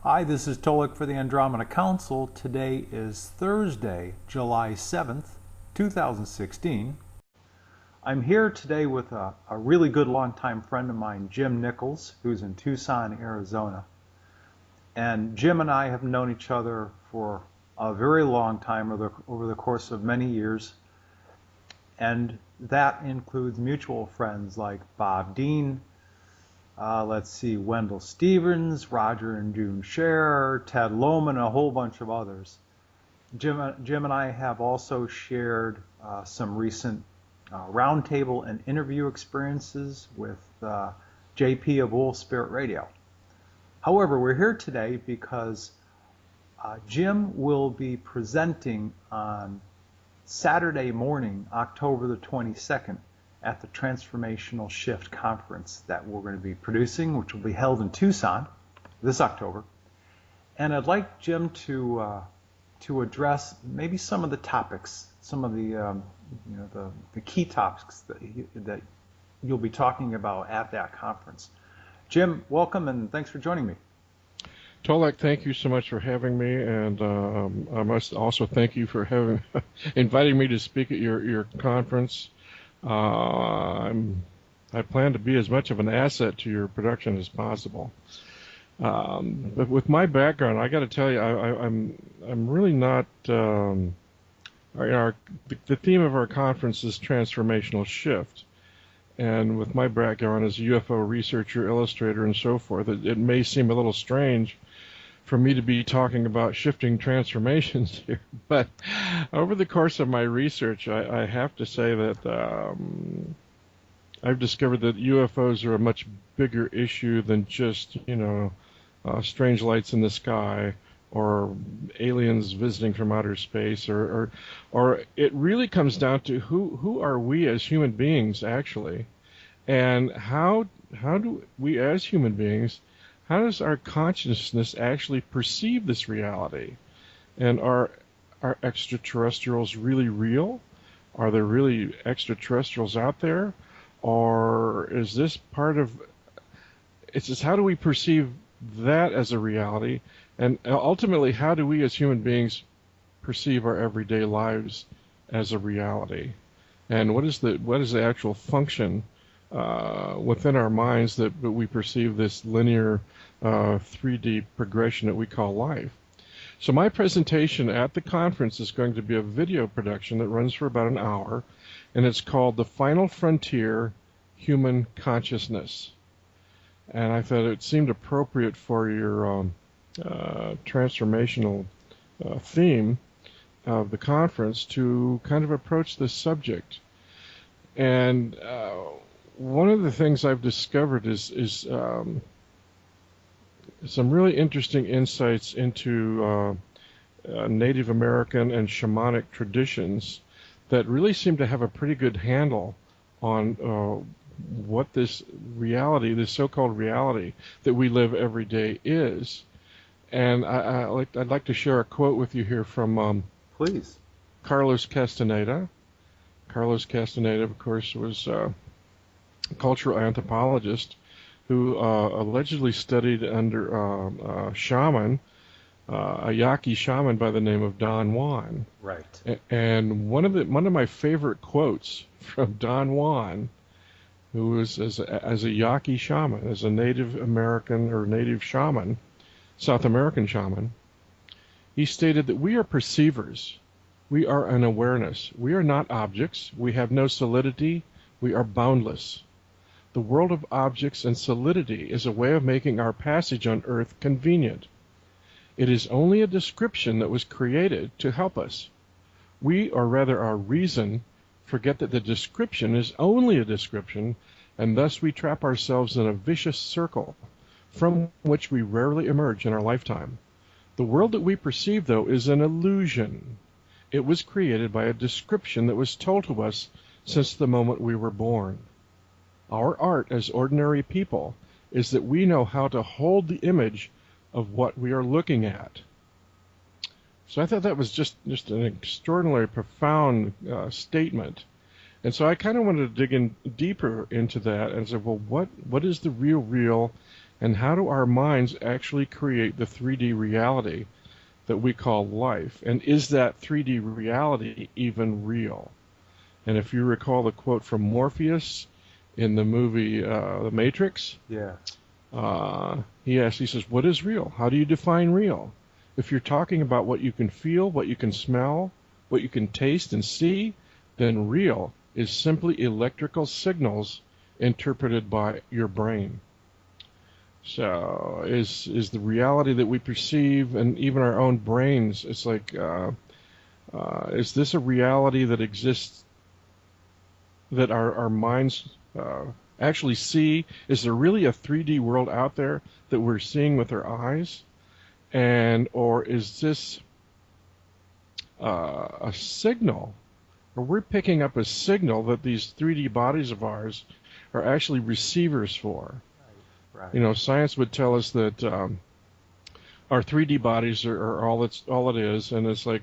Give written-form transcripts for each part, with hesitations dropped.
Hi, this is Tolec for the Andromeda Council. Today is Thursday, July 7th, 2016. I'm here today with a really good longtime friend of mine, Jim Nichols, who's in Tucson, Arizona. And Jim and I have known each other for a very long time over the course of many years. And that includes mutual friends like Bob Dean, Wendell Stevens, Roger and June Scher, Ted Lohman, a whole bunch of others. Jim and I have also shared some recent roundtable and interview experiences with JP of Wolf Spirit Radio. However, we're here today because Jim will be presenting on Saturday morning, October the 22nd, at the Transformational Shift Conference that we're going to be producing, which will be held in Tucson this October. And I'd like Jim to address maybe some of the topics, some of the key topics that you'll be talking about at that conference. Jim, welcome and thanks for joining me. Tolec, thank you so much for having me, and I must also thank you for inviting me to speak at your conference. I plan to be as much of an asset to your production as possible. But with my background, I got to tell you, I'm really not. The theme of our conference is transformational shift, and with my background as a UFO researcher, illustrator, and so forth, it may seem a little strange for me to be talking about shifting transformations here. But over the course of my research, I have to say that I've discovered that UFOs are a much bigger issue than just, strange lights in the sky or aliens visiting from outer space, or it really comes down to who are we as human beings actually, and how do we as human beings, how does our consciousness actually perceive this reality? And are extraterrestrials really real? Are there really extraterrestrials out there? Or is this part of, it's just how do we perceive that as a reality? And ultimately, how do we as human beings perceive our everyday lives as a reality? And what is the actual function within our minds that we perceive this linear 3D progression that we call life? So my presentation at the conference is going to be a video production that runs for about an hour, and it's called The Final Frontier, Human Consciousness. And I thought it seemed appropriate for your transformational theme of the conference to kind of approach this subject. And one of the things I've discovered is some really interesting insights into Native American and shamanic traditions that really seem to have a pretty good handle on what this reality, this so-called reality that we live every day is. And I'd like to share a quote with you here from Please. Carlos Castaneda. Carlos Castaneda, of course, was a cultural anthropologist who allegedly studied under a shaman, a Yaqui shaman by the name of Don Juan. Right. And one of my favorite quotes from Don Juan, who was as a Yaqui shaman, as a Native American or Native shaman, South American shaman, he stated that we are perceivers. We are an awareness. We are not objects. We have no solidity. We are boundless. The world of objects and solidity is a way of making our passage on earth convenient. It is only a description that was created to help us. We, or rather our reason, forget that the description is only a description, and thus we trap ourselves in a vicious circle from which we rarely emerge in our lifetime. The world that we perceive, though, is an illusion. It was created by a description that was told to us since the moment we were born. Our art as ordinary people is that we know how to hold the image of what we are looking at. So I thought that was just an extraordinarily profound statement. And so I kind of wanted to dig in deeper into that and say, well, what is the real, And how do our minds actually create the 3D reality that we call life? And is that 3D reality even real? And if you recall the quote from Morpheus in the movie The Matrix, Yeah. he says, what is real? How do you define real? If you're talking about what you can feel, what you can smell, what you can taste and see, then real is simply electrical signals interpreted by your brain. So is the reality that we perceive, and even our own brains, it's like, is this a reality that exists, that our minds actually see? Is there really a 3D world out there that we're seeing with our eyes? Or is this a signal, or we're picking up a signal that these 3D bodies of ours are actually receivers for? Right. You know, science would tell us that our 3D bodies are all it is, and it's like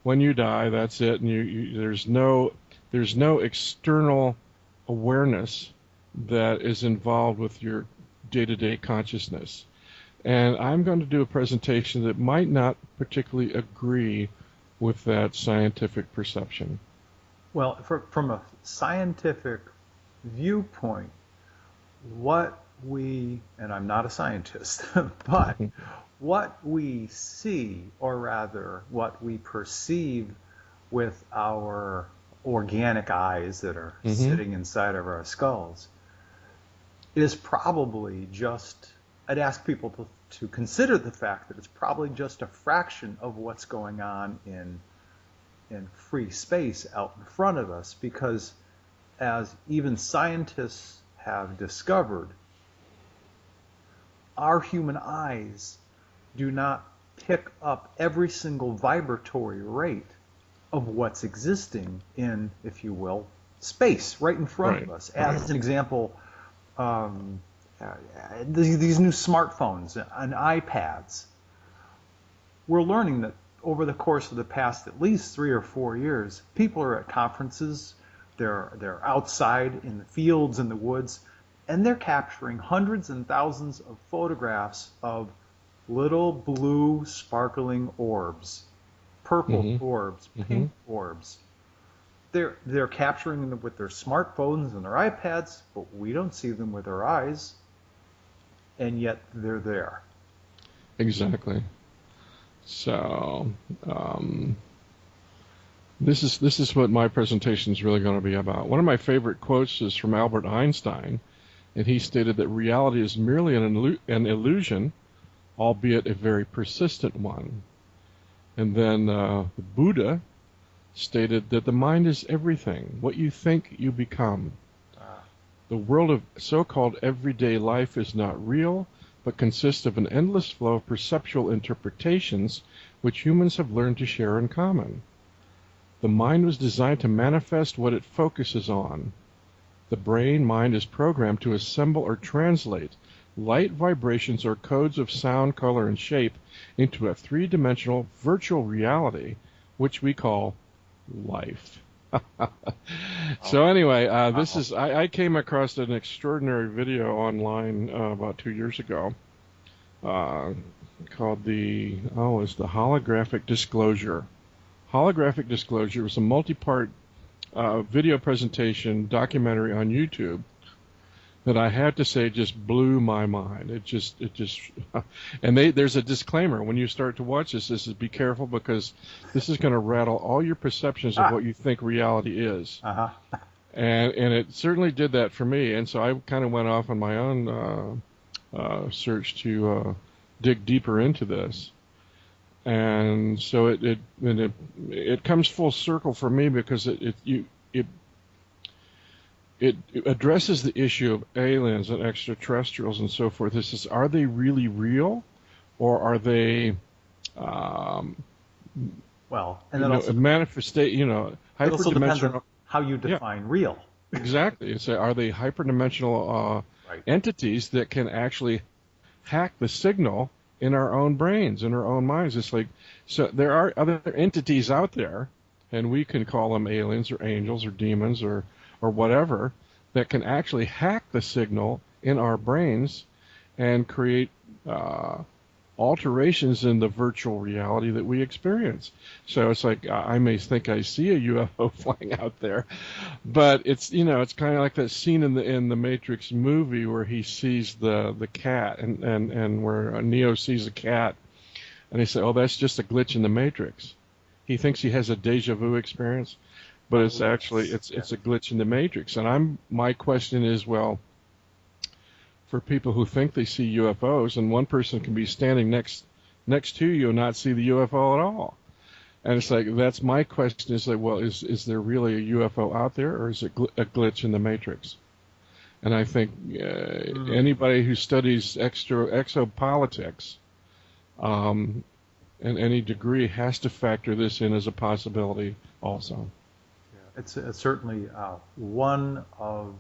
when you die, that's it, and there's no external awareness that is involved with your day-to-day consciousness. And I'm going to do a presentation that might not particularly agree with that scientific perception. Well, from a scientific viewpoint, and I'm not a scientist, but what we see, or rather what we perceive with our organic eyes that are sitting inside of our skulls, is probably just, I'd ask people to consider the fact that it's probably just a fraction of what's going on in free space out in front of us, because as even scientists have discovered, our human eyes do not pick up every single vibratory rate of what's existing in, if you will, space right in front of us. As an example, these new smartphones and iPads, we're learning that over the course of the past at least 3 or 4 years, people are at conferences, they're outside in the fields and the woods, and they're capturing hundreds and thousands of photographs of little blue sparkling orbs, purple orbs, pink orbs. They're capturing them with their smartphones and their iPads, but we don't see them with our eyes, and yet they're there. Exactly. So this is what my presentation is really going to be about. One of my favorite quotes is from Albert Einstein, and he stated that reality is merely an illusion, albeit a very persistent one. And then the Buddha stated that the mind is everything. What you think, you become. The world of so-called everyday life is not real, but consists of an endless flow of perceptual interpretations which humans have learned to share in common. The mind was designed to manifest what it focuses on. The mind is programmed to assemble or translate light vibrations or codes of sound, color, and shape into a three-dimensional virtual reality, which we call life. So anyway, I came across an extraordinary video online about 2 years ago called it's the holographic disclosure. Holographic disclosure was a multi-part video presentation documentary on YouTube that I have to say just blew my mind. It just, and there's a disclaimer when you start to watch this. This is be careful, because this is going to rattle all your perceptions of what you think reality is. And it certainly did that for me. And so I kind of went off on my own search to dig deeper into this. And so it comes full circle for me, because it addresses the issue of aliens and extraterrestrials and so forth. This is, are they really real, or are they hyperdimensional? On how you define real. Exactly. It's are they hyperdimensional entities that can actually hack the signal in our own brains, in our own minds? It's like, so there are other entities out there, and we can call them aliens or angels or demons or whatever, that can actually hack the signal in our brains and create alterations in the virtual reality that we experience. So it's like I may think I see a UFO flying out there, but it's it's kind of like that scene in the Matrix movie where he sees the cat and where Neo sees a cat, and they say, oh, that's just a glitch in the Matrix. He thinks he has a deja vu experience, but it's actually it's a glitch in the Matrix. And my question is, well, for people who think they see UFOs, and one person can be standing next to you and not see the UFO at all. And it's like, that's my question, is like, well, is there really a UFO out there, or is it a glitch in the Matrix? And I think anybody who studies exopolitics in any degree has to factor this in as a possibility also. Yeah, it's certainly one of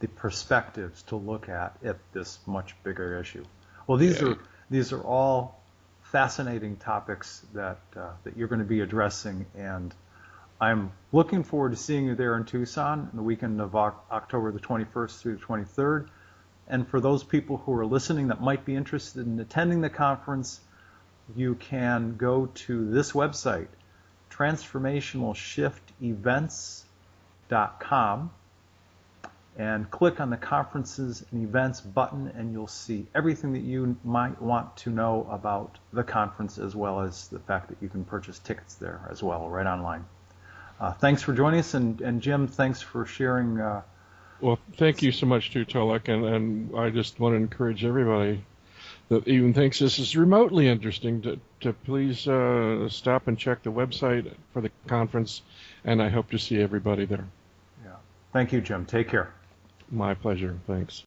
the perspectives to look at this much bigger issue. Well, these are all fascinating topics that you're going to be addressing, and I'm looking forward to seeing you there in Tucson in the weekend of October the 21st through the 23rd. And for those people who are listening that might be interested in attending the conference, you can go to this website, transformationalshiftevents.com, and click on the conferences and events button, and you'll see everything that you might want to know about the conference, as well as the fact that you can purchase tickets there as well, right online. Thanks for joining us, and Jim, thanks for sharing. Well, thank you so much too, Tolec, and I just want to encourage everybody that even thinks this is remotely interesting to please stop and check the website for the conference, and I hope to see everybody there. Yeah. Thank you, Jim. Take care. My pleasure. Thanks.